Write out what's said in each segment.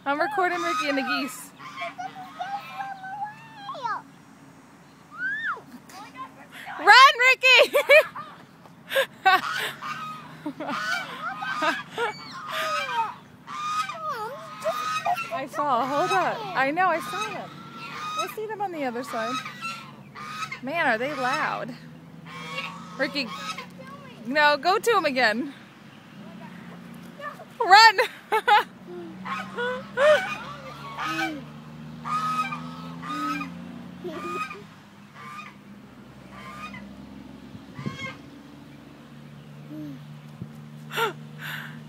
I'm recording Ricky and the geese. Run, Ricky! I saw. Hold on. I know. I saw them. I see them on the other side. Man, are they loud? Ricky, no, go to him again. Run!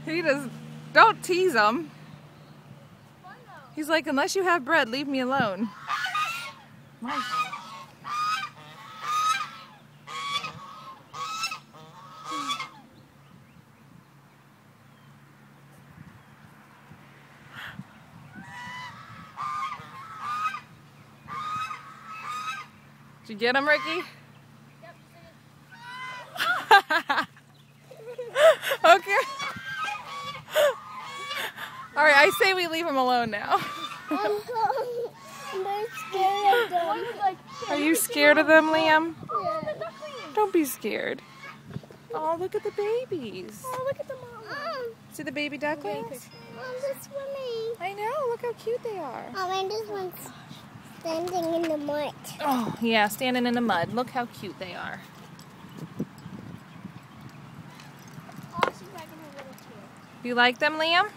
He does. Don't tease him. He's like, unless you have bread, leave me alone. My. Did you get him, Ricky? Okay. Alright, I say we leave him alone now. I'm scared of them. Are you scared of them, Liam? Yeah. Don't be scared. Oh, look at the babies. Oh, look at the mom. See the baby ducklings? Mom, they're swimming. I know, look how cute they are. Oh, and this one's standing in the mud. Oh, yeah, standing in the mud. Look how cute they are. Oh, she's like in her little tail. You like them, Liam?